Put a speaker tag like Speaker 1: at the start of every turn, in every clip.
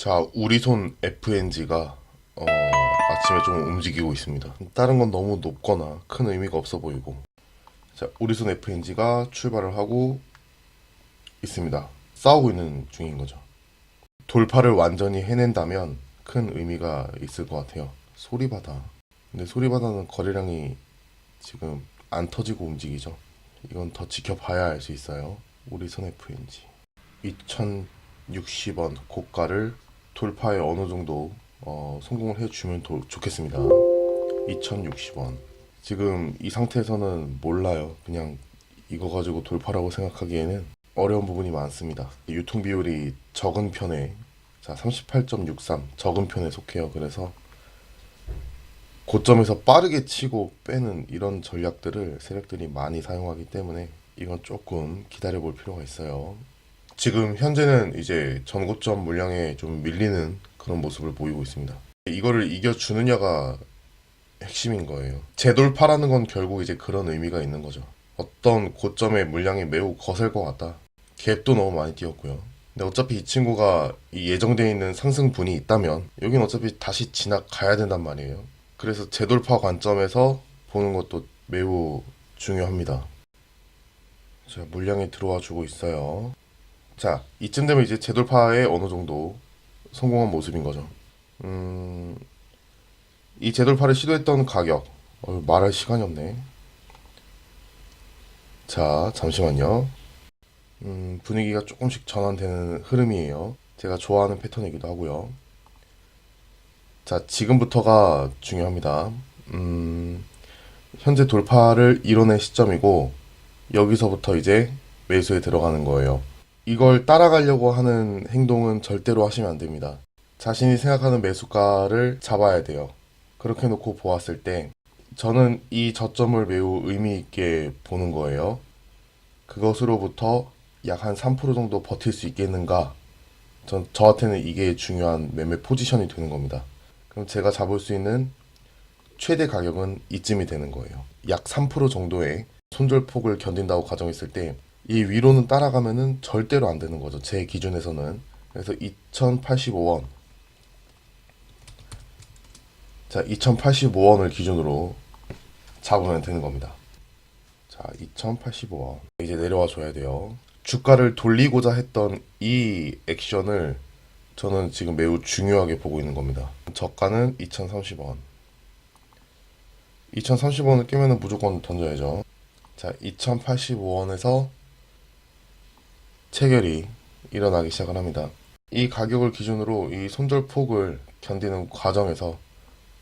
Speaker 1: 자, 우리손 FNG가 아침에 좀 움직이고 있습니다. 다른 건 너무 높거나 큰 의미가 없어 보이고. 자, 우리손 FNG가 출발을 하고 있습니다. 싸우고 있는 중인 거죠. 돌파를 완전히 해낸다면 큰 의미가 있을 것 같아요. 소리바다. 근데 소리바다는 거래량이 지금 안 터지고 움직이죠. 이건 더 지켜봐야 알 수 있어요. 우리손 FNG 2060원 고가를 돌파에 어느 정도 성공을 해주면 좋겠습니다. 2060원. 지금 이 상태에서는 몰라요. 그냥 이거 가지고 돌파라고 생각하기에는 어려운 부분이 많습니다. 유통 비율이 적은 편에, 자, 38.63 적은 편에 속해요. 그래서 고점에서 빠르게 치고 빼는 이런 전략들을 세력들이 많이 사용하기 때문에 이건 조금 기다려 볼 필요가 있어요. 지금 현재는 이제 전고점 물량에 좀 밀리는 그런 모습을 보이고 있습니다. 이거를 이겨주느냐가 핵심인 거예요. 재돌파라는 건 결국 이제 그런 의미가 있는 거죠. 어떤 고점의 물량이 매우 거셀 것 같다. 갭도 너무 많이 띄었고요. 근데 어차피 이 친구가 이 예정되어 있는 상승분이 있다면 여긴 어차피 다시 지나가야 된단 말이에요. 그래서 재돌파 관점에서 보는 것도 매우 중요합니다. 자, 물량이 들어와 주고 있어요. 자, 이쯤 되면 이제 재돌파에 어느 정도 성공한 모습인 거죠. 이 재돌파를 시도했던 가격, 말할 시간이 없네. 자, 잠시만요. 분위기가 조금씩 전환되는 흐름이에요. 제가 좋아하는 패턴이기도 하고요. 자, 지금부터가 중요합니다. 현재 돌파를 이뤄낸 시점이고, 여기서부터 이제 매수에 들어가는 거예요. 이걸 따라가려고 하는 행동은 절대로 하시면 안 됩니다. 자신이 생각하는 매수가를 잡아야 돼요. 그렇게 놓고 보았을 때 저는 이 저점을 매우 의미 있게 보는 거예요. 그것으로부터 약 한 3% 정도 버틸 수 있겠는가? 저한테는 이게 중요한 매매 포지션이 되는 겁니다. 그럼 제가 잡을 수 있는 최대 가격은 이쯤이 되는 거예요. 약 3% 정도의 손절폭을 견딘다고 가정했을 때 이 위로는 따라가면은 절대로 안 되는 거죠. 제 기준에서는. 그래서 2085원. 자, 2085원을 기준으로 잡으면 되는 겁니다. 자, 2085원. 이제 내려와 줘야 돼요. 주가를 돌리고자 했던 이 액션을 저는 지금 매우 중요하게 보고 있는 겁니다. 저가는 2030원. 2030원을 깨면은 무조건 던져야죠. 자, 2085원에서 체결이 일어나기 시작을 합니다. 이 가격을 기준으로 이 손절폭을 견디는 과정에서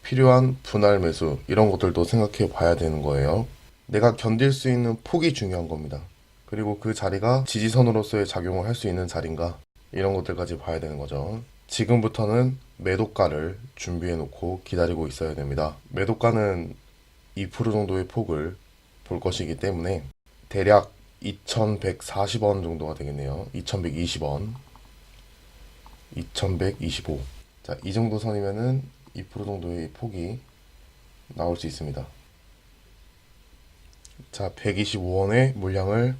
Speaker 1: 필요한 분할 매수 이런 것들도 생각해 봐야 되는 거예요. 내가 견딜 수 있는 폭이 중요한 겁니다. 그리고 그 자리가 지지선으로서의 작용을 할 수 있는 자리인가 이런 것들까지 봐야 되는 거죠. 지금부터는 매도가를 준비해 놓고 기다리고 있어야 됩니다. 매도가는 2% 정도의 폭을 볼 것이기 때문에 대략 2140원 정도가 되겠네요. 2120원, 2125. 자, 이 정도 선이면은 2% 정도의 폭이 나올 수 있습니다. 자, 125원의 물량을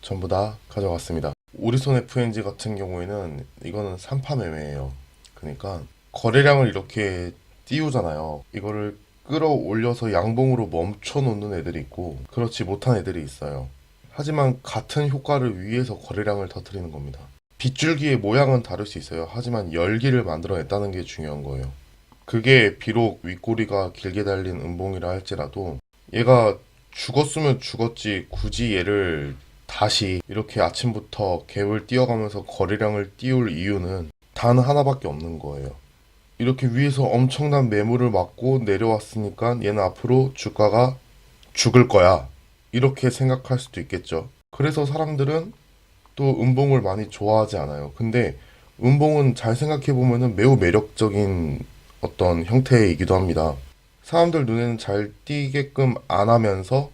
Speaker 1: 전부 다 가져갔습니다. 우리손 FNG 같은 경우에는 이거는 3파 매매예요. 그러니까 거래량을 이렇게 띄우잖아요. 이거를 끌어올려서 양봉으로 멈춰 놓는 애들이 있고 그렇지 못한 애들이 있어요. 하지만 같은 효과를 위해서 거래량을 터뜨리는 겁니다. 빗줄기의 모양은 다를 수 있어요. 하지만 열기를 만들어냈다는 게 중요한 거예요. 그게 비록 윗꼬리가 길게 달린 음봉이라 할지라도 얘가 죽었으면 죽었지 굳이 얘를 다시 이렇게 아침부터 갭을 띄어가면서 거래량을 띄울 이유는 단 하나밖에 없는 거예요. 이렇게 위에서 엄청난 매물을 맞고 내려왔으니까 얘는 앞으로 주가가 죽을 거야. 이렇게 생각할 수도 있겠죠. 그래서 사람들은 또 음봉을 많이 좋아하지 않아요. 근데 음봉은 잘 생각해보면 매우 매력적인 어떤 형태이기도 합니다. 사람들 눈에는 잘 띄게끔 안 하면서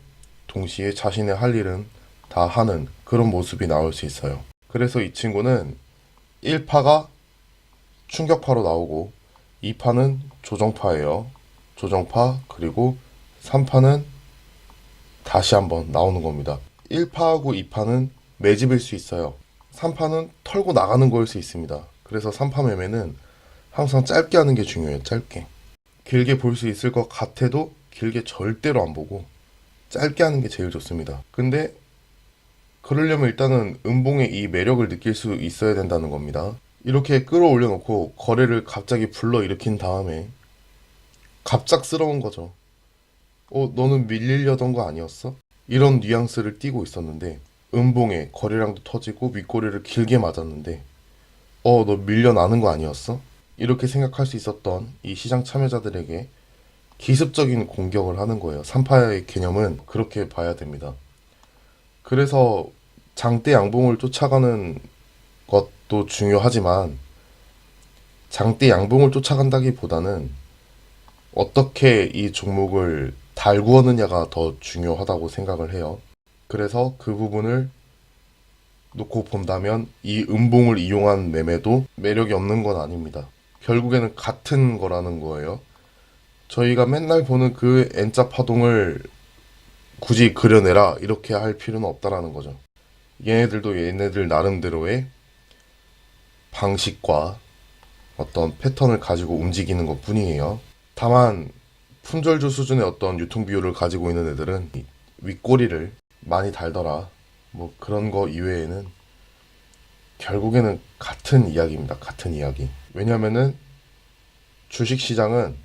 Speaker 1: 동시에 자신의 할 일은 다 하는 그런 모습이 나올 수 있어요. 그래서 이 친구는 1파가 충격파로 나오고 2파는 조정파예요. 조정파 그리고 3파는 다시 한번 나오는 겁니다. 1파하고 2파는 매집일 수 있어요. 3파는 털고 나가는 거일 수 있습니다. 그래서 3파 매매는 항상 짧게 하는 게 중요해요. 짧게. 길게 볼 수 있을 것 같아도 길게 절대로 안 보고 짧게 하는 게 제일 좋습니다. 근데 그러려면 일단은 음봉의 이 매력을 느낄 수 있어야 된다는 겁니다. 이렇게 끌어올려 놓고 거래를 갑자기 불러일으킨 다음에 갑작스러운 거죠. 너는 밀리려던 거 아니었어? 이런 뉘앙스를 띠고 있었는데 음봉에 거래량도 터지고 윗꼬리를 길게 맞았는데 너 밀려나는 거 아니었어? 이렇게 생각할 수 있었던 이 시장 참여자들에게 기습적인 공격을 하는 거예요. 3파의 개념은 그렇게 봐야 됩니다. 그래서 장대 양봉을 쫓아가는 것도 중요하지만 장대 양봉을 쫓아간다기보다는 어떻게 이 종목을 달구었느냐가 더 중요하다고 생각을 해요. 그래서 그 부분을 놓고 본다면 이 음봉을 이용한 매매도 매력이 없는 건 아닙니다. 결국에는 같은 거라는 거예요. 저희가 맨날 보는 그 N자 파동을 굳이 그려내라 이렇게 할 필요는 없다라는 거죠. 얘네들도 얘네들 나름대로의 방식과 어떤 패턴을 가지고 움직이는 것 뿐이에요. 다만 품절주 수준의 어떤 유통 비율을 가지고 있는 애들은 윗꼬리를 많이 달더라 뭐 그런 거 이외에는 결국에는 같은 이야기입니다. 같은 이야기. 왜냐면은 주식시장은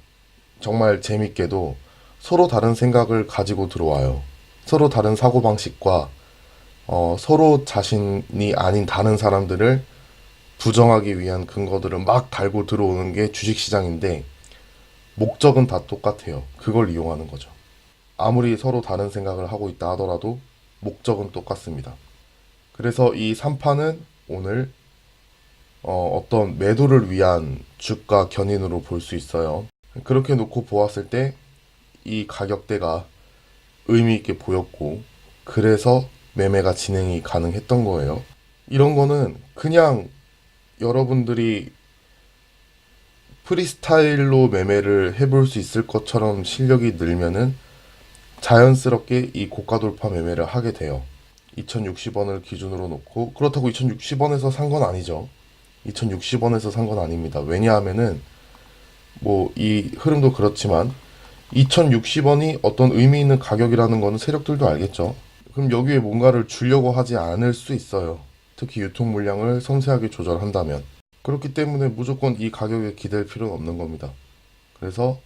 Speaker 1: 정말 재밌게도 서로 다른 생각을 가지고 들어와요. 서로 다른 사고방식과 서로 자신이 아닌 다른 사람들을 부정하기 위한 근거들을 막 달고 들어오는 게 주식시장인데 목적은 다 똑같아요. 그걸 이용하는 거죠. 아무리 서로 다른 생각을 하고 있다 하더라도 목적은 똑같습니다. 그래서 이 3파는 오늘 어떤 매도를 위한 주가 견인으로 볼 수 있어요. 그렇게 놓고 보았을 때 이 가격대가 의미 있게 보였고 그래서 매매가 진행이 가능했던 거예요. 이런 거는 그냥 여러분들이 프리스타일로 매매를 해볼 수 있을 것처럼 실력이 늘면은 자연스럽게 이 고가 돌파 매매를 하게 돼요. 2060원을 기준으로 놓고 그렇다고 2060원에서 산 건 아니죠. 2060원에서 산 건 아닙니다. 왜냐하면은 뭐 이 흐름도 그렇지만 2060원이 어떤 의미 있는 가격이라는 거는 세력들도 알겠죠. 그럼 여기에 뭔가를 주려고 하지 않을 수 있어요. 특히 유통 물량을 섬세하게 조절한다면. 그렇기 때문에 무조건 이 가격에 기댈 필요는 없는 겁니다. 그래서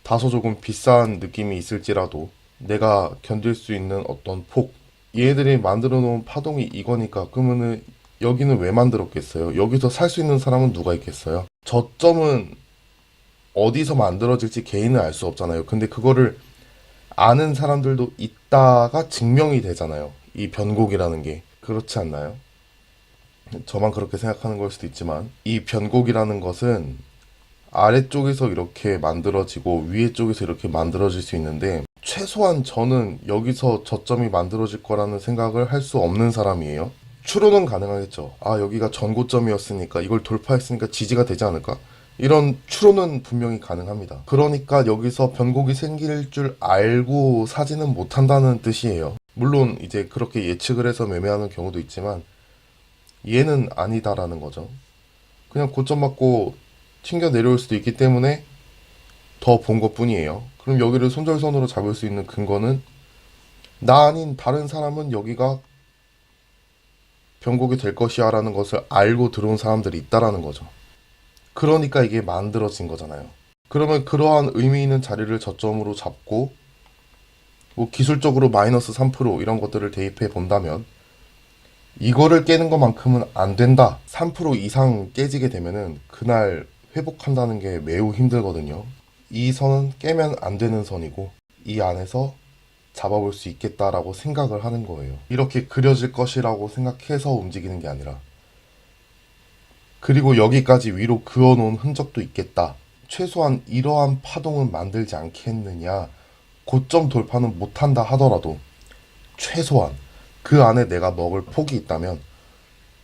Speaker 1: 다소 조금 비싼 느낌이 있을지라도 내가 견딜 수 있는 어떤 폭, 얘들이 만들어 놓은 파동이 이거니까 그러면은 여기는 왜 만들었겠어요? 여기서 살 수 있는 사람은 누가 있겠어요? 저점은 어디서 만들어질지 개인은 알 수 없잖아요. 근데 그거를 아는 사람들도 있다가 증명이 되잖아요. 이 변곡이라는 게. 그렇지 않나요? 저만 그렇게 생각하는 걸 수도 있지만 이 변곡이라는 것은 아래쪽에서 이렇게 만들어지고 위에 쪽에서 이렇게 만들어질 수 있는데 최소한 저는 여기서 저점이 만들어질 거라는 생각을 할 수 없는 사람이에요. 추론은 가능하겠죠. 여기가 전고점이었으니까 이걸 돌파했으니까 지지가 되지 않을까? 이런 추론은 분명히 가능합니다. 그러니까 여기서 변곡이 생길 줄 알고 사지는 못한다는 뜻이에요. 물론 이제 그렇게 예측을 해서 매매하는 경우도 있지만 얘는 아니다라는 거죠. 그냥 고점 맞고 튕겨 내려올 수도 있기 때문에 더 본 것 뿐이에요. 그럼 여기를 손절선으로 잡을 수 있는 근거는 나 아닌 다른 사람은 여기가 변곡이 될 것이야 라는 것을 알고 들어온 사람들이 있다라는 거죠. 그러니까 이게 만들어진 거잖아요. 그러면 그러한 의미 있는 자리를 저점으로 잡고 뭐 기술적으로 마이너스 3% 이런 것들을 대입해 본다면 이거를 깨는 것만큼은 안 된다. 3% 이상 깨지게 되면은 그날 회복한다는 게 매우 힘들거든요. 이 선은 깨면 안 되는 선이고 이 안에서 잡아볼 수 있겠다라고 생각을 하는 거예요. 이렇게 그려질 것이라고 생각해서 움직이는 게 아니라 그리고 여기까지 위로 그어놓은 흔적도 있겠다. 최소한 이러한 파동은 만들지 않겠느냐. 고점 돌파는 못한다 하더라도 최소한 그 안에 내가 먹을 폭이 있다면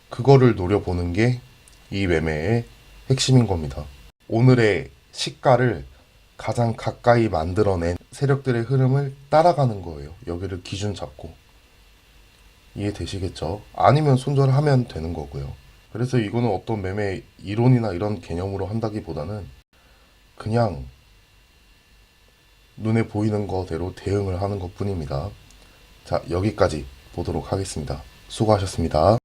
Speaker 1: 그거를 노려보는 게 이 매매의 핵심인 겁니다. 오늘의 시가를 가장 가까이 만들어낸 세력들의 흐름을 따라가는 거예요. 여기를 기준 잡고. 이해되시겠죠? 아니면 손절하면 되는 거고요. 그래서 이거는 어떤 매매 이론이나 이런 개념으로 한다기보다는 그냥 눈에 보이는 거대로 대응을 하는 것 뿐입니다. 자, 여기까지 보도록 하겠습니다. 수고하셨습니다.